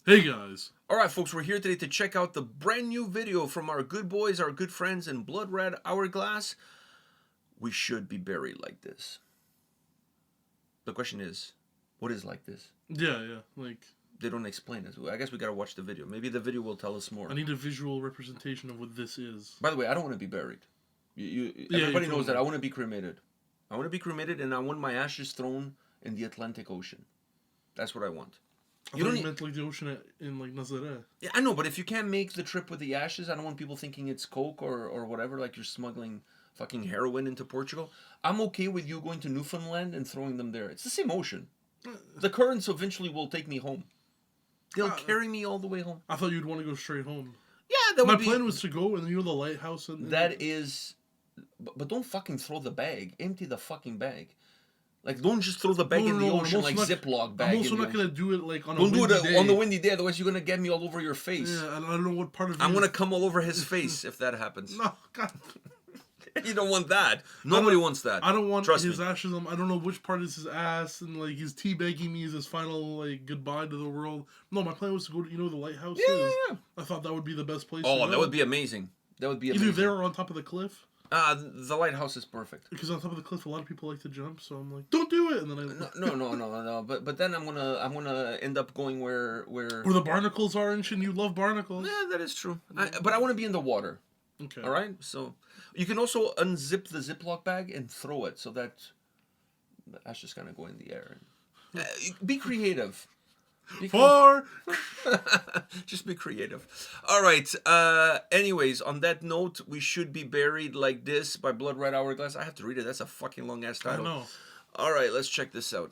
Hey guys. Alright folks, we're here today to check out the brand new video from our good boys, our good friends in Bloodred Hourglass. We should be buried like this. The question is, what is like this? Yeah, like... They don't explain it. I guess we gotta watch the video. Maybe the video will tell us more. I need a visual representation of what this is. By the way, I don't want to be buried. Everybody knows that I want to be cremated. I want to be cremated and I want my ashes thrown in the Atlantic Ocean. That's what I want. You don't meant like the ocean in like Nazareth. Yeah, I know, but if you can't make the trip with the ashes, I don't want people thinking it's coke or whatever, like you're smuggling fucking heroin into Portugal. I'm okay with you going to Newfoundland and throwing them there. It's the same ocean. The currents eventually will take me home. They'll carry me all the way home. I thought you'd want to go straight home. Yeah, that would be... My plan was to go and the lighthouse. That is... But don't fucking throw the bag. Empty the fucking bag. Like, don't just throw the bag in the ocean like Ziploc bag. I'm also not going to do it like on a windy day. Don't do it on the windy day, otherwise you're going to get me all over your face. Yeah, and I don't know what part of I'm going to come all over his face if that happens. No, God. You don't want that. Nobody wants that. I don't want his ashes. I don't know which part is his ass, and like he's teabagging me as his final like goodbye to the world. No, my plan was to go to the lighthouse. Yeah. I thought that would be the best place. Oh, that would be amazing. That would be amazing. Either there or on top of the cliff. The lighthouse is perfect. Because on top of the cliff, a lot of people like to jump, so I'm like, don't do it. And then No. But then I'm gonna end up going where the barnacles are and shit. You love barnacles. Yeah, that is true. But I want to be in the water. Okay. All right. So you can also unzip the Ziploc bag and throw it so that the ashes kind of go in the air. Be creative. Just be creative. All right. Anyways, on that note, we should be buried like this by Bloodred Hourglass. I have to read it. That's a fucking long ass title. I know. All right, let's check this out.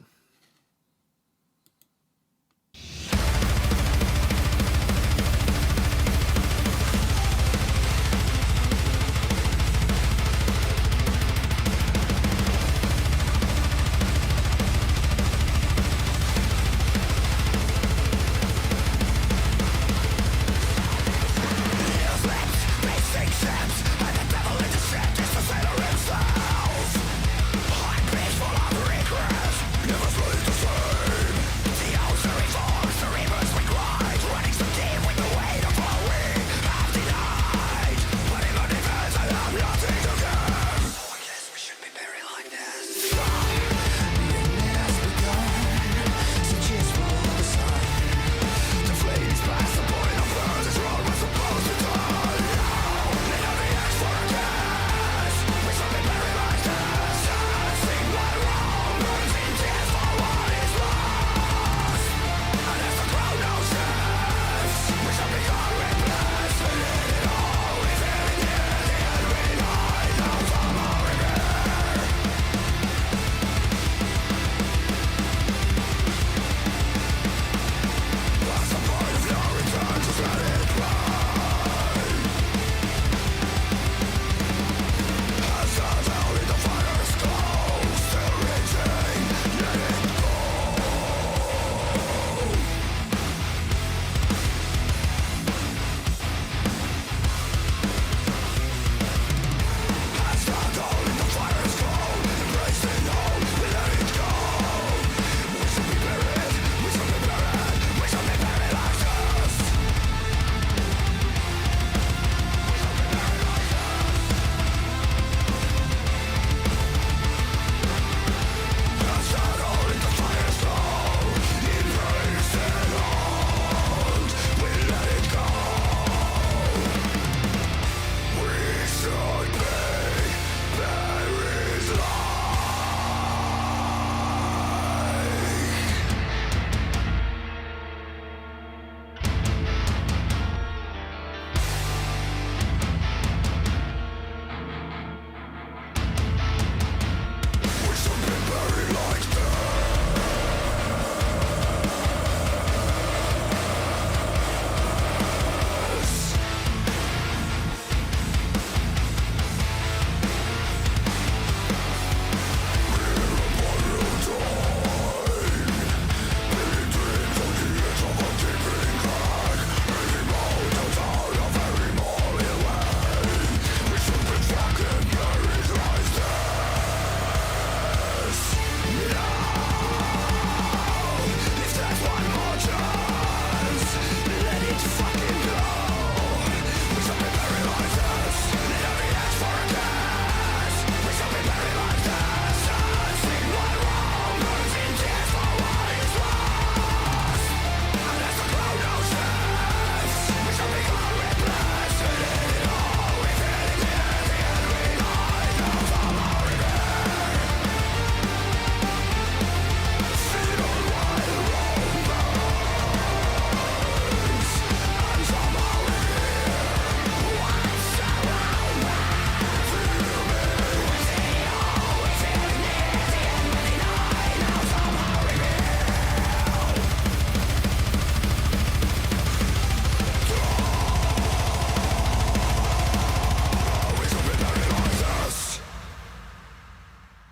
Never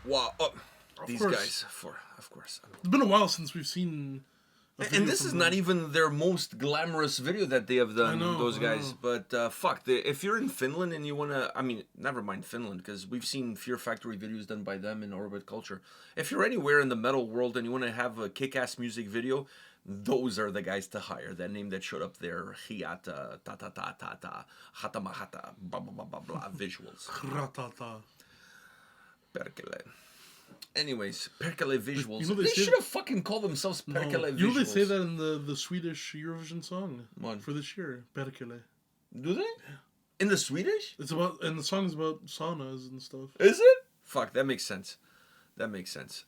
Wow. Oh, Of these course. guys, of course. It's been a while since we've seen. And this is not even their most glamorous video that they have done, those guys. But fuck, if you're in Finland and you wanna, I mean, never mind Finland, because we've seen Fear Factory videos done by them in Orbit Culture. If you're anywhere in the metal world and you wanna have a kick-ass music video, those are the guys to hire. That name that showed up there, Hiata, ta ta ta ta ta, hata mahata, blah blah blah blah blah, visuals. Ratata. Perkele. Anyways, Perkele visuals. You know they should have fucking called themselves Perkele visuals. You know they say that in the Swedish Eurovision song What? for this year. Perkele. Do they? In the Swedish? It's about, and the song is about saunas and stuff. Is it? Fuck, that makes sense. That makes sense.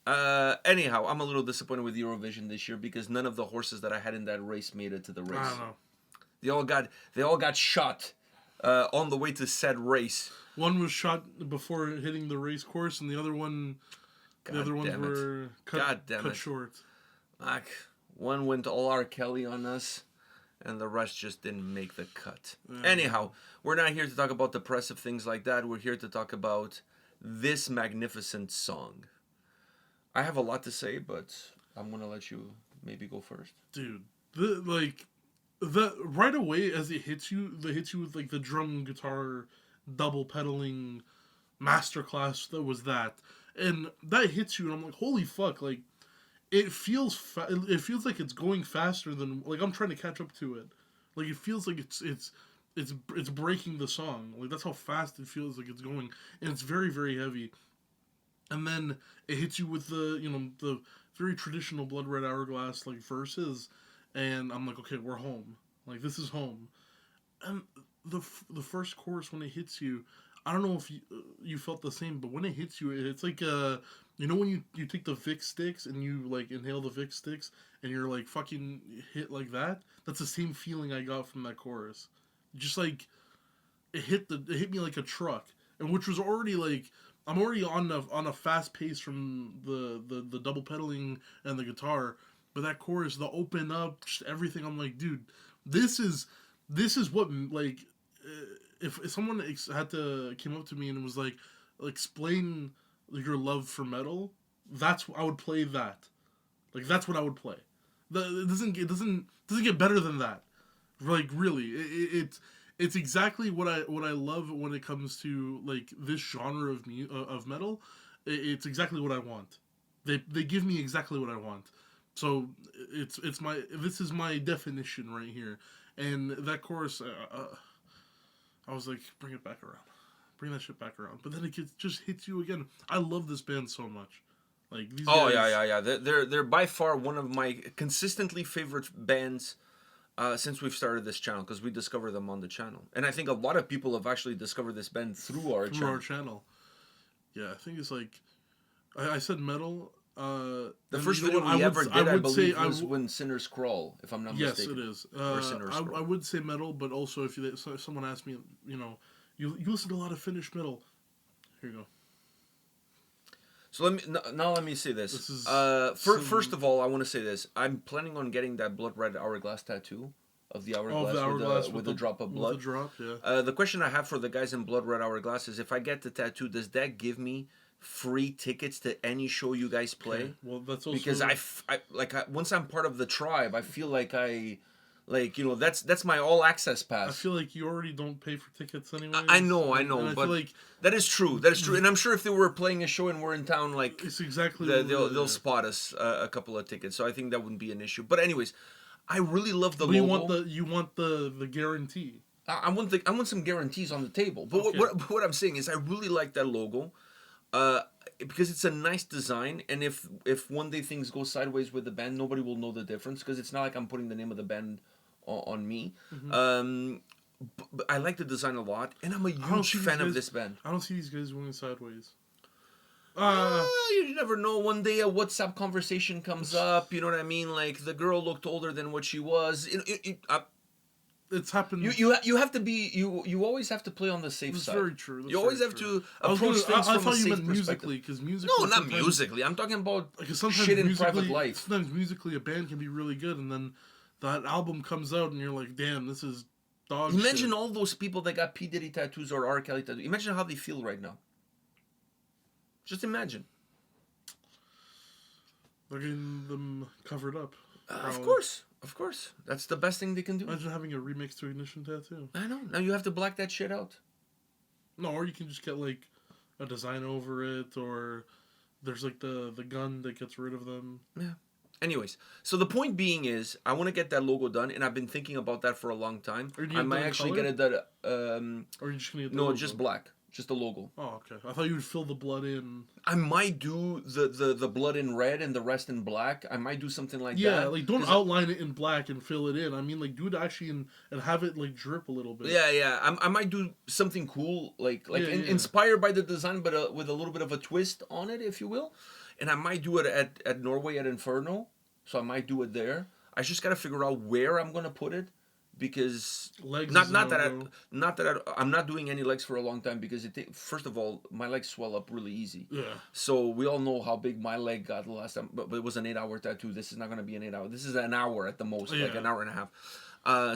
Anyhow, I'm a little disappointed with Eurovision this year because none of the horses that I had in that race made it to the race. I don't know. They all got shot on the way to said race. One was shot before hitting the race course, and the other ones were cut short. Like, one went all R. Kelly on us, and the rest just didn't make the cut. Anyhow, we're not here to talk about depressive things like that. We're here to talk about this magnificent song. I have a lot to say, but I'm gonna let you maybe go first. Dude, the right away as it hits you, with like the drum and guitar double pedaling masterclass that was that, and that hits you, and I'm like, holy fuck! Like, it feels like it's going faster than, like, I'm trying to catch up to it. Like, it feels like it's breaking the song. Like, that's how fast it feels like it's going, and it's very, very heavy. And then it hits you with the very traditional Bloodred Hourglass like verses, and I'm like, okay, we're home. Like, this is home. And the first chorus, when it hits you, I don't know if you felt the same, but when it hits you, it's like when you take the Vicks sticks and you like inhale the Vicks sticks and you're like fucking hit like that. That's the same feeling I got from that chorus. Just like it hit me like a truck, and which was already like, I'm already on a fast pace from the double pedaling and the guitar, but that chorus, the open up, just everything. I'm like, dude, this is what, like, if someone had to came up to me and was like, explain your love for metal, I would play that. Like, that's what I would play. It doesn't get better than that. Like, really, it's exactly what I love when it comes to like this genre of metal. It's exactly what I want. They give me exactly what I want. So this is my definition right here. And that chorus, I was like, bring it back around, bring that shit back around. But then it just hits you again. I love this band so much. Like, these guys, yeah. They're by far one of my consistently favorite bands. Since we've started this channel, because we discover them on the channel, and I think a lot of people have actually discovered this band through our channel. Yeah, I think it's like I said metal. The first video we ever did, I believe, was when Sinners Crawl, if I'm not mistaken. Yes, it is. I would say metal, but also if someone asked me, you listen to a lot of Finnish metal. Here you go. So let me say this. First of all, I want to say this. I'm planning on getting that Bloodred Hourglass tattoo of the hourglass, with the drop of blood. With the drop, yeah. The question I have for the guys in Bloodred Hourglass is, if I get the tattoo, does that give me free tickets to any show you guys play? Okay. Well, that's also because once I'm part of the tribe, I feel like that's my all access pass. I feel like you already don't pay for tickets anyway. I know, but like, that is true. That is true, and I'm sure if they were playing a show and we're in town, like, it's exactly they'll spot us a couple of tickets. So I think that wouldn't be an issue. But anyways, I really love the logo. You want the guarantee. I want some guarantees on the table. But okay. what I'm saying is, I really like that logo. Because it's a nice design, and if one day things go sideways with the band, nobody will know the difference, because it's not like I'm putting the name of the band on me. Mm-hmm. But I like the design a lot, and I'm a huge fan of this band. I don't see these guys going sideways. You never know. One day a WhatsApp conversation comes up. You know what I mean? Like, the girl looked older than what she was. It's happened. You have to be you always have to play on the safe side. That's very true. You always have to approach things from a safe perspective. I thought you meant musically, because musically. No, not musically. I'm talking about shit in private life. Sometimes musically a band can be really good, and then that album comes out, and you're like, damn, this is dog shit. Imagine all those people that got P. Diddy tattoos or R. Kelly tattoos. Imagine how they feel right now. Just imagine. They're getting them covered up. Of Probably. course, of course. That's the best thing they can do. Imagine having a remix to Ignition tattoo. I know. Now you have to black that shit out. No, or you can just get like a design over it, or there's like the gun that gets rid of them. Yeah. Anyways, so the point being is, I want to get that logo done, and I've been thinking about that for a long time. Or do you I get might that in actually color? get it that. Or are you just gonna get the No, logo? just black, just the logo. Oh, okay. I thought you would fill the blood in. I might do the blood in red and the rest in black. I might do something like that. Yeah, like don't 'Cause outline it in black and fill it in. I mean, like do it actually and have it like drip a little bit. Yeah. I might do something cool, like Yeah, yeah. inspired by the design, but with a little bit of a twist on it, if you will. And I might do it at Norway at Inferno, so I might do it there. I just gotta figure out where I'm gonna put it, because Legs not is not that no-go. I'm not doing any legs for a long time, because first of all, my legs swell up really easy. Yeah. So we all know how big my leg got the last time, but it was an 8-hour tattoo. This is not gonna be an 8 hour. This is an hour at the most, like Yeah. an hour and a half.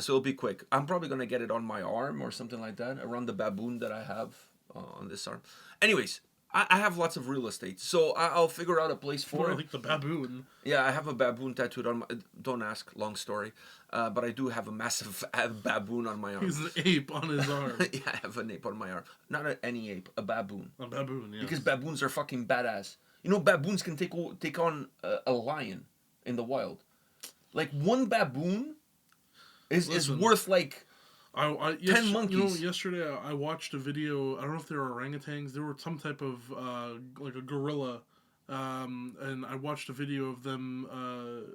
So it'll be quick. I'm probably gonna get it on my arm or something like that, around the baboon that I have on this arm. Anyways, I have lots of real estate, so I'll figure out a place for I it. think the baboon. Yeah, I have a baboon tattooed on my. Don't ask, long story, but I do have a massive baboon on my arm. He's an ape on his arm. Yeah, I have an ape on my arm. Not any ape, a baboon. A baboon, yeah. Because baboons are fucking badass. You know, baboons can take on a lion in the wild. Like one baboon is Listen, worth like. yes, monkeys. You know, yesterday I watched a video. I don't know if they were orangutans. They were some type of like a gorilla, and I watched a video of them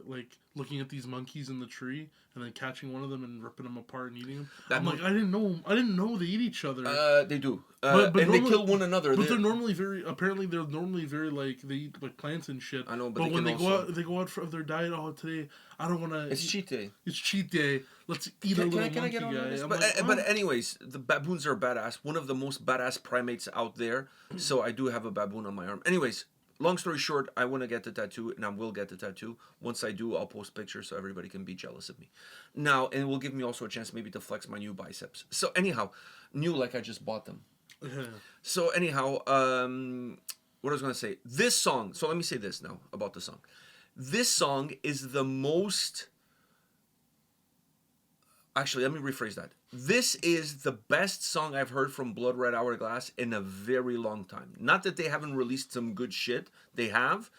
like looking at these monkeys in the tree and then catching one of them and ripping them apart and eating them. That I'm like, I didn't know they eat each other. They do, But and normally- they kill one another. But they're normally very. Apparently, they're normally very like they eat like plants and shit. I know, but they when can they also- go out for their diet. Oh, today I don't want to. It's cheat day. It's cheat day. Let's eat a little monkey Can I get on guy. this? I'm But, like, but oh. anyways, the baboons are badass. One of the most badass primates out there. So I do have a baboon on my arm. Anyways, long story short, I want to get the tattoo, and I will get the tattoo. Once I do, I'll post pictures so everybody can be jealous of me. Now, and it will give me also a chance maybe to flex my new biceps. So anyhow, new like I just bought them. Yeah. So anyhow, what I was gonna say, this song. So let me say this now about the song. This song is the most. Actually, let me rephrase that. This is the best song I've heard from Bloodred Hourglass in a very long time. Not that they haven't released some good shit, they have,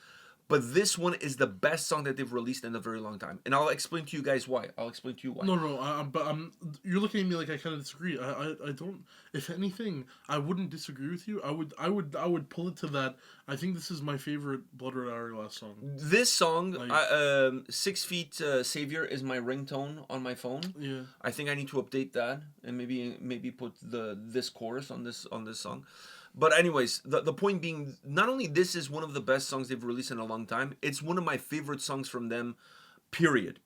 but this one is the best song that they've released in a very long time. And I'll explain to you guys why. I'll explain to you why. No, but you're looking at me like I kind of disagree. I don't. If anything, I wouldn't disagree with you. I would pull it to that. I think this is my favorite Bloodred Hourglass song. This song, Like- 6 Feet Savior, is my ringtone on my phone. Yeah. I think I need to update that and maybe put this chorus on this song. But anyways, the point being, not only this is one of the best songs they've released in a long time, it's one of my favorite songs from them, period.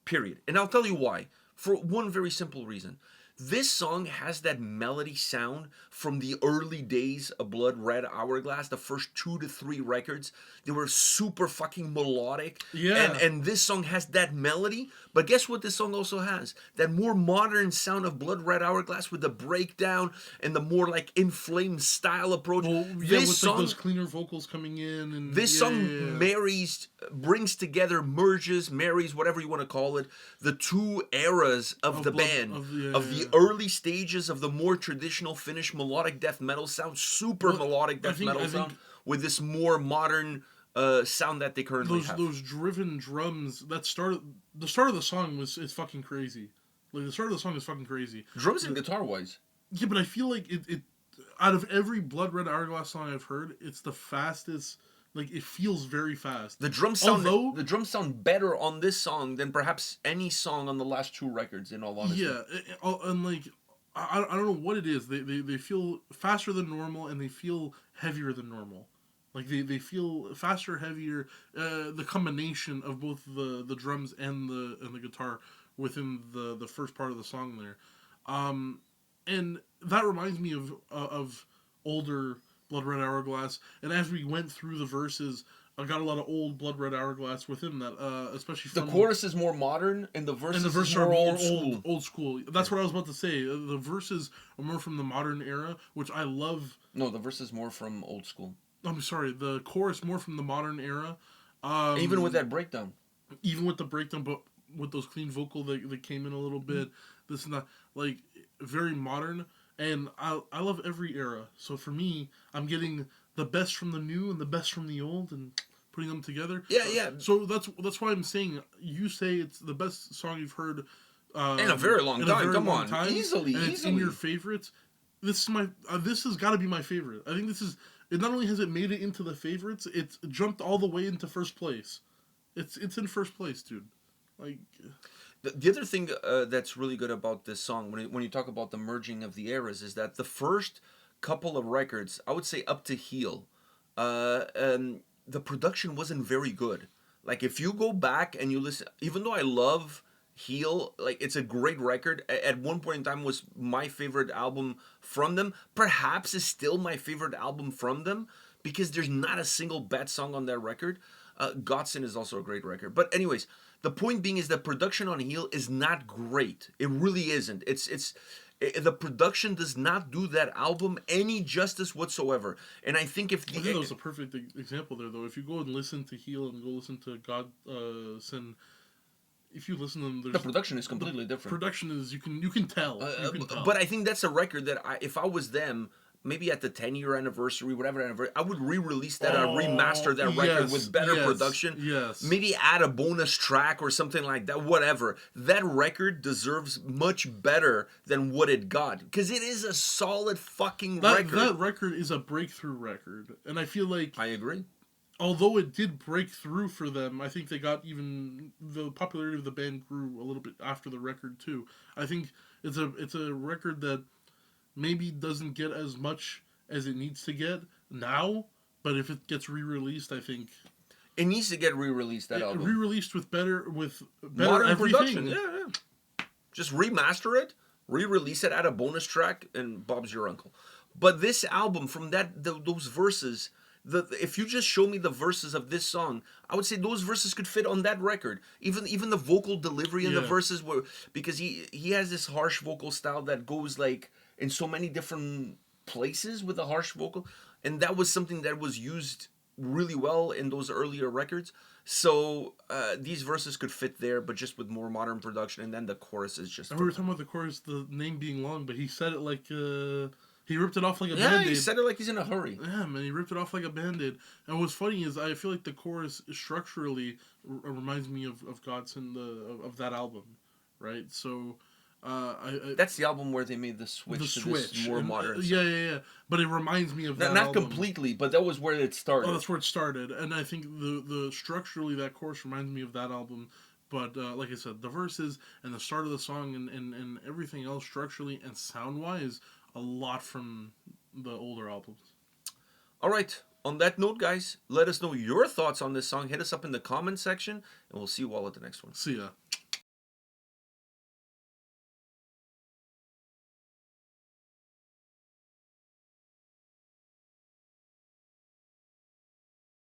And I'll tell you why. For one very simple reason. This song has that melody sound from the early days of Bloodred Hourglass, the first 2 to 3 records. They were super fucking melodic. Yeah. And this song has that melody. But guess what this song also has? That more modern sound of Bloodred Hourglass with the breakdown and the more like inflamed style approach. Well, yeah, This with song, like those cleaner vocals coming in and this yeah, song yeah. brings together, marries, whatever you want to call it, the two eras of the band. Of The early stages of the more traditional Finnish melodic death metal sound, super Well, melodic I death think- metal I think- sound, with this more modern sound that they currently have. Those driven drums. The start of the song is fucking crazy. Like the start of the song is fucking crazy. Drums and guitar wise. Yeah, but I feel like it out of every Bloodred Hourglass song I've heard, it's the fastest. Like it feels very fast. The drums sound better on this song than perhaps any song on the last 2 records, in all honesty. Yeah, and like I don't know what it is. They feel faster than normal and they feel heavier than normal. Like they feel faster, heavier. The combination of both the drums and the guitar within the first part of the song there, and that reminds me of older Bloodred Hourglass. And as we went through the verses, I got a lot of old Bloodred Hourglass within that, especially The from chorus is more modern, and the verses is more old school. Old school. That's what I was about to say. The verses are more from the modern era, which I love. No, the verse is more from old school. I'm sorry. The chorus more from the modern era, Even with that breakdown. Even with the breakdown, but with those clean vocal that came in a little bit, this and that, like very modern. And I love every era. So for me, I'm getting the best from the new and the best from the old and putting them together. Yeah, yeah. So that's why I'm saying you say it's the best song you've heard In a very long time. Come on, and it's in your favorites. This is my this has got to be my favorite. I think this is it. Not only has it made it into the favorites, it's jumped all the way into first place. It's in first place, dude. Like the other thing that's really good about this song, when you talk about the merging of the eras, is that the first couple of records, I would say up to Heel, the production wasn't very good. Like if you go back and you listen, even though I love Heel, like it's a great record. At one point in time, was my favorite album from them. Perhaps is still my favorite album from them because there's not a single bad song on that record. Godson is also a great record. But anyways, the point being is that production on Heel is not great. It really isn't. The production does not do that album any justice whatsoever. And I think if I think that was a perfect example there, though. If you go and listen to Heel and go listen to Godson, if you listen to them, the production is completely different. Production is you can tell. But I think that's a record that if I was them, maybe at the 10-year anniversary, whatever anniversary, I would re-release that or remaster that record with better production. Yes. Maybe add a bonus track or something like that, whatever. That record deserves much better than what it got. Because it is a solid fucking record. That record is a breakthrough record. And I feel like... I agree. Although it did break through for them, I think they got even... The popularity of the band grew a little bit after the record, too. I think it's a record that... maybe doesn't get as much as it needs to get now, but if it gets re-released, I think it needs to get re-released. That album re-released with better modern everything. Production. Yeah. Just remaster it, re-release it, add a bonus track, and Bob's your uncle. But this album, from those verses, if you just show me the verses of this song, I would say those verses could fit on that record. Even the vocal delivery in the verses were, because he has this harsh vocal style that goes like in so many different places with a harsh vocal, and that was something that was used really well in those earlier records. So these verses could fit there, but just with more modern production, and then the chorus is just... I remember talking about the chorus, the name being long, but he said it like... he ripped it off like a Band-Aid. Band-Aid. He said it like he's in a hurry. Yeah, man, he ripped it off like a Band-Aid. And what's funny is I feel like the chorus structurally reminds me of Godson, of that album, right? So... that's the album where they made the switch to this more modern stuff. Yeah. But it reminds me of that Not album. Completely, but that was where it started. Oh, that's where it started. And I think the structurally that chorus reminds me of that album. But like I said, the verses and the start of the song and everything else structurally and sound-wise, a lot from the older albums. All right. On that note, guys, let us know your thoughts on this song. Hit us up in the comment section, and we'll see you all at the next one. See ya.